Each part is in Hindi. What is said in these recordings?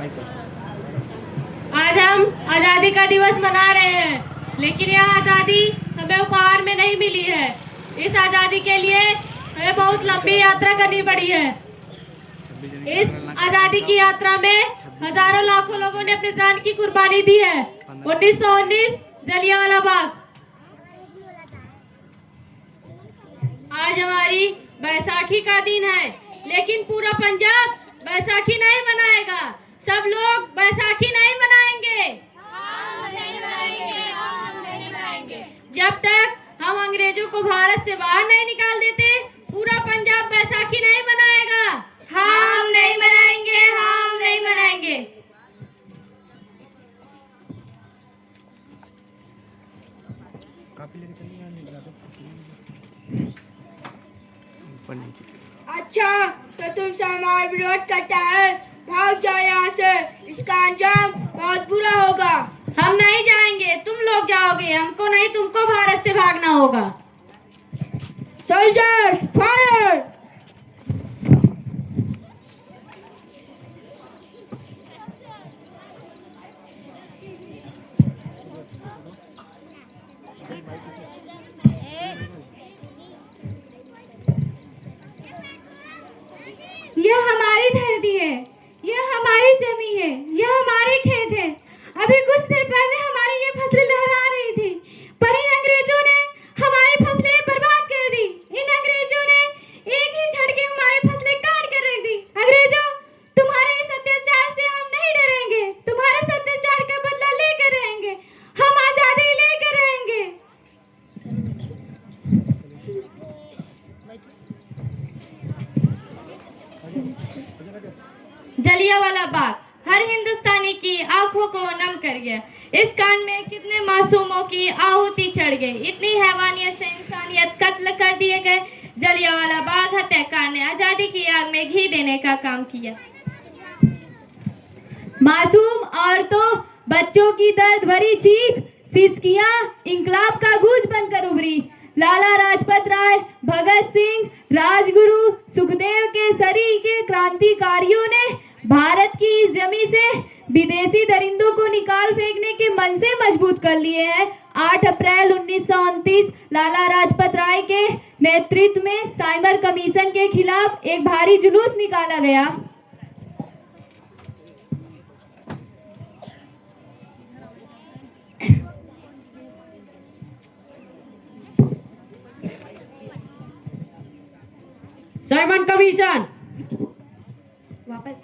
आज हम आजादी का दिवस मना रहे हैं, लेकिन यह आजादी हमें उपहार में नहीं मिली है। इस आजादी के लिए हमें बहुत लंबी यात्रा करनी पड़ी है। इस आजादी की यात्रा में हजारों लाखों लोगों ने अपनी जान की कुर्बानी दी है। 1919 जलियांवाला बाग। आज हमारी बैसाखी का दिन है, लेकिन पूरा पंजाब बैसाखी नहीं मनाएगा। सब लोग बैसाखी नहीं मनाएंगे। हम नहीं मनाएंगे, हम नहीं मनाएंगे। जब तक हम अंग्रेजों को भारत से बाहर नहीं निकाल देते, पूरा पंजाब बैसाखी नहीं मनाएगा। हम नहीं मनाएंगे, हम नहीं मनाएंगे। अच्छा, तो तुमसे हमारा विरोध करता है, भाग जाओ यहाँ से। इसका अंजाम बहुत बुरा होगा। हम नहीं जाएंगे, तुम लोग जाओगे। हमको नहीं, तुमको भारत से भागना होगा। Soldiers fire! यह हमारी धरती है, यह हमारी जमीन है, यह हमारे खेत है। अभी कुछ देर पहले हमारी ये फसलें लहरा रही थी, पर इन अंग्रेजों ने हमारी फसलें बर्बाद कर दी। इन अंग्रेजों ने एक ही झटके हमारी फसलें काट कर रख दी। अंग्रेजों, तुम्हारे इस अत्याचार से हम नहीं डरेंगे। तुम्हारे इस अत्याचार का बदला लेकर रहेंगे। हम आजादी लेकर रहेंगे। जलियांवाला बाग हर हिंदुस्तानी की आंखों को नम कर गया। इस कांड में कितने मासूमों की आहुति चढ़ गई। इतनी हैवानियत से इंसानियत कत्ल कर दिए गए। जलियांवाला बाग हत्याकांड ने आजादी की आग में घी देने का काम किया। मासूम औरतों, बच्चों की दर्द भरी चीख, सिसकियां इंकलाब का गूंज बनकर उभरी। लाला लाजपत राय, भगत सिंह, राजगुरु, सुखदेव के सरी के क्रांतिकारियों ने भारत की इस जमी से विदेशी दरिंदों को निकाल फेंकने के मन से मजबूत कर लिए हैं। 8 अप्रैल 1929 लाला लाजपत राय के नेतृत्व में साइमर कमीशन के खिलाफ एक भारी जुलूस निकाला गया। साइमन कमीशन वापस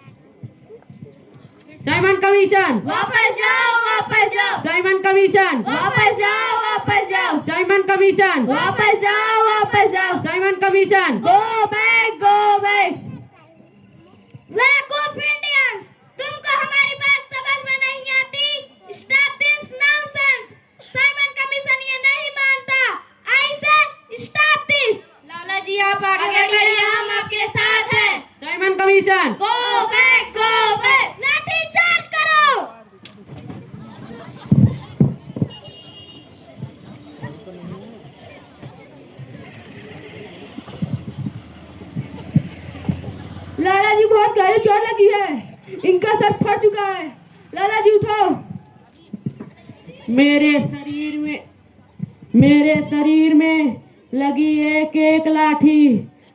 साइमन कमीशन वापस जाओ, वापस जाओ। साइमन कमीशन वापस जाओ, वापस जाओ। साइमन कमीशन वापस जाओ, वापस जाओ। Simon commission go back, go back. Wake Indians, तुमको हमारी बात समझ में नहीं आती? Stop this nonsense. Simon commission ये नहीं मानता। I say stop this. लाला जी आप आगे आगे बढ़िए, हम आपके साथ हैं। Simon commission go back, go back. लाठी चार्ज करो। लाला जी बहुत गहरी चोट लगी है, इनका सर फट चुका है। लाला जी उठो। मेरे शरीर में लगी एक एक लाठी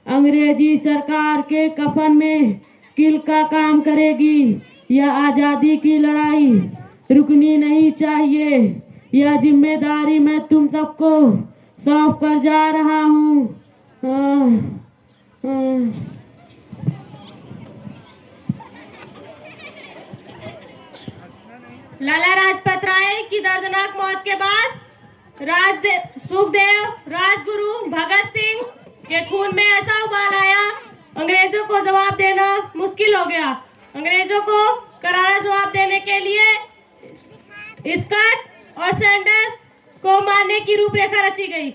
अंग्रेजी सरकार के कफन में किल का काम करेगी। यह आजादी की लड़ाई रुकनी नहीं चाहिए। यह जिम्मेदारी मैं तुम सबको सौंप कर जा रहा हूँ। लाला लाजपत राय की दर्दनाक मौत के बाद सुखदेव, राजगुरु, भगत सिंह के खून में ऐसा उबाल आया, अंग्रेजों को जवाब देना मुश्किल हो गया। अंग्रेजों को करारा जवाब देने के लिए स्कॉट और सैंडर्स को मारने की रूपरेखा रची गई।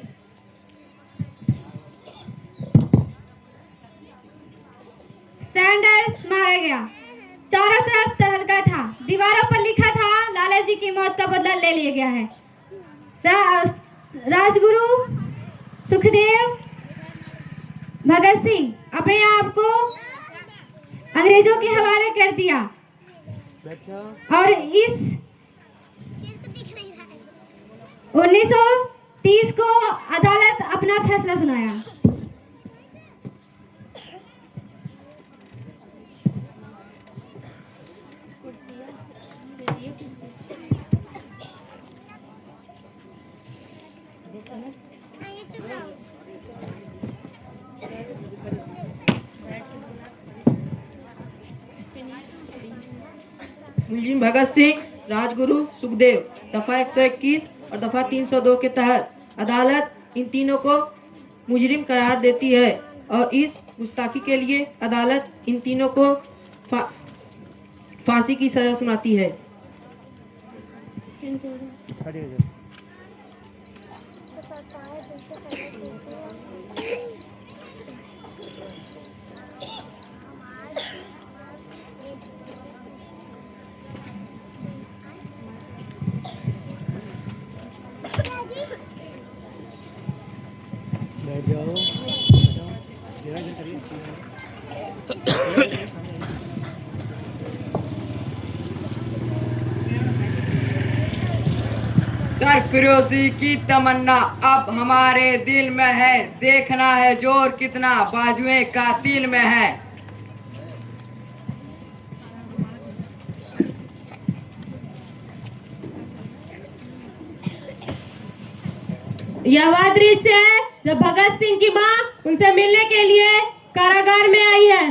सैंडर्स मारा गया। चारों तरफ तहलका था। दीवारों पर लिखा था, लाला जी की मौत का बदला ले लिया गया है। राजगुरु, सुखदेव, भगत सिंह अपने आप को अंग्रेजों के हवाले कर दिया। और इस 1930 को अदालत अपना फैसला सुनाया। मुलजिम भगत सिंह, राजगुरु, सुखदेव दफा 121 और दफा 302 के तहत अदालत इन तीनों को मुजरिम करार देती है और इस गुस्ताखी के लिए अदालत इन तीनों को फांसी की सजा सुनाती है। सरफरोशी की तमन्ना अब हमारे दिल में है, देखना है जोर कितना बाजुए कातिल में है। यह वह दृश्य है जब भगत सिंह की मां उनसे मिलने के लिए कारागार में आई है।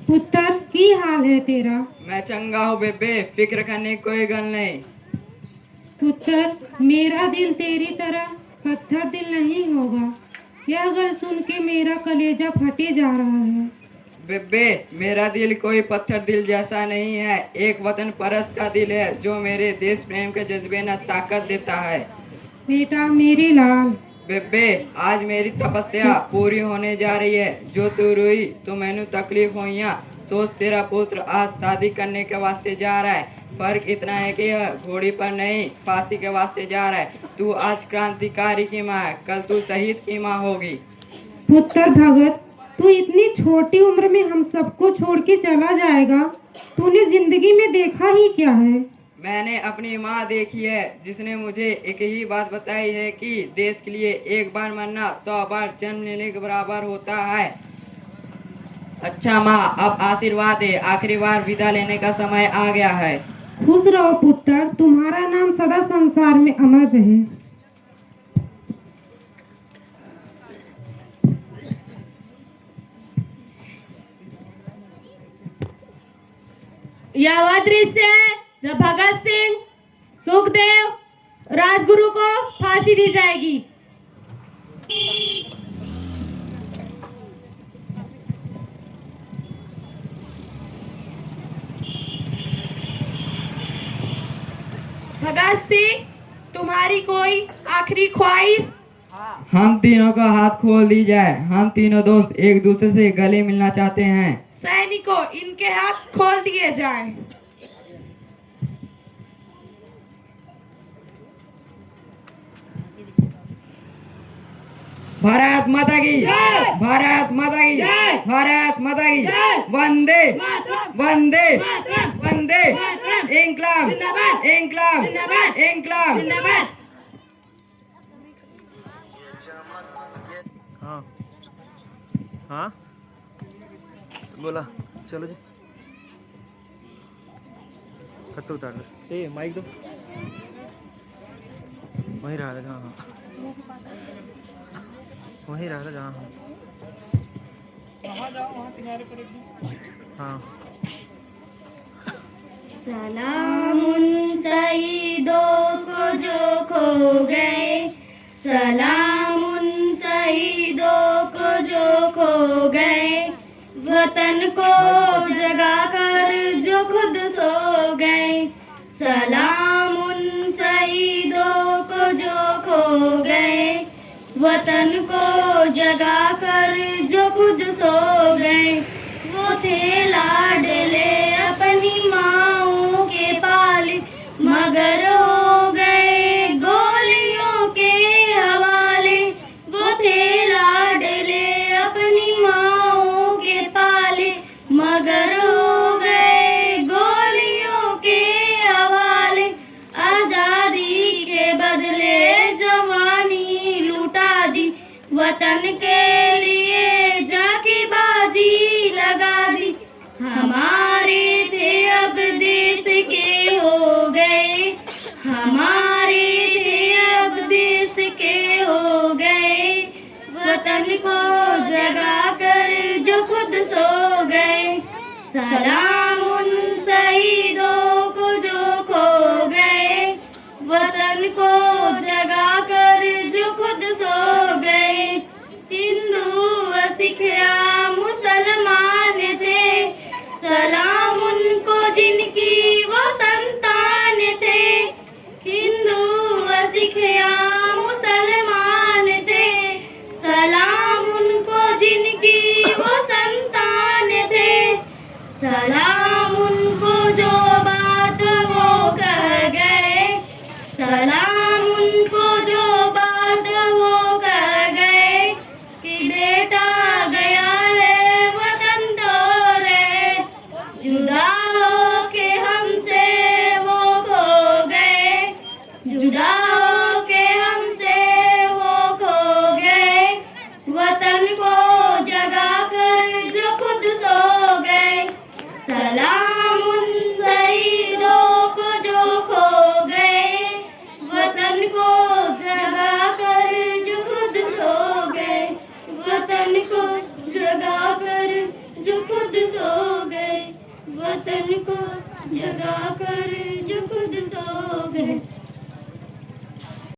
पुत्र की हाल है तेरा? मैं चंगा हूँ बेबे, फिक्र करने की कोई गल नहीं। पुत्र, मेरा दिल तेरी तरह पत्थर दिल नहीं होगा। यह गल सुन के मेरा कलेजा फटे जा रहा है। बेबे, मेरा दिल कोई पत्थर दिल जैसा नहीं है, एक वतन परस्त का दिल है जो मेरे देश प्रेम के जज्बे न ताकत देता है। बेटा मेरे लाल। बेबे, आज मेरी तपस्या पूरी होने जा रही है। जो तू रोई तो मैनू तकलीफ हुई। सोच, तेरा पुत्र आज शादी करने के वास्ते जा रहा है। फर्क इतना है कि यह घोड़ी पर नहीं फांसी के वास्ते जा रहा है। तू आज क्रांतिकारी की माँ है, कल तू शहीद की माँ होगी। पुत्र भगत, तू इतनी छोटी उम्र में हम सबको छोड़ के चला जाएगा? तूने जिंदगी में देखा ही क्या है? मैंने अपनी माँ देखी है जिसने मुझे एक ही बात बताई है कि देश के लिए एक बार मरना 100 बार जन्म लेने के बराबर होता है। अच्छा माँ, अब आशीर्वाद है, आखिरी बार विदा लेने का समय आ गया है। खुश रहो पुत्र, तुम्हारा नाम सदा संसार में अमर रहे। यह वह दृश्य है जब भगत सिंह, सुखदेव, राजगुरु को फांसी दी जाएगी। भगत सिंह, तुम्हारी कोई आखिरी ख्वाहिश? हम तीनों का हाथ खोल दी जाए। हम तीनों दोस्त एक दूसरे से गले मिलना चाहते हैं। सैनिकों, इनके हाथ खोल दिए जाएं। भारत माता की जय! भारत माता की जय! भारत माता की जय! वंदे मातरम! वंदे मातरम! वंदे मातरम! इंकलाब जिंदाबाद! इंकलाब जिंदाबाद! इंकलाब। जिंदाबाद! हाँ हाँ बोला, चलो जी। खत्ता उतार दो। ए माइक दो, वहीं रहा था जहाँ। हाँ वहीं रहा था जहाँ। हाँ सलाम उन शहीदों को जो खो गए, सलाम उन शहीदों को जो खो गए, वतन को जगा कर जो खुद सो गए। सलाम उन शहीदों को जो खो गए, वतन को जगा कर जो खुद सो गए। वो थे लाडले अपनी माँओं के पाले, मगर हो वतन के लिए जाके बाजी लगा दी। हमारे थे अब देश के हो गए, हमारे थे अब देश के हो गए। वतन को जगा कर जो खुद सो गए, सलाम उन शहीदों को जो खो गए। वतन को जगा कर जो खुद सो गए। हिंदू व सिख या मुसलमान थे, सलाम उनको जिनकी वो संतान थे। हिंदू व सिख या मुसलमान थे, सलाम उनको जिनकी वो संतान थे। सलाम उनको जो बात वो कह गए, सलाम उनको जो बात वो कह गए कि बेटा गया है वतन तो रे, जुदा हो के हमसे वो खो गए, जुदा हो के हमसे वो खो गए। वतन को जगा कर जो खुद सो गए, सलाम उन शहीदों को जो खो गए। वतन को जगा कर जो खुद सो गए, वतन को जगा कर जो खुद सो गए, वतन को जगा कर जो खुद सो गए।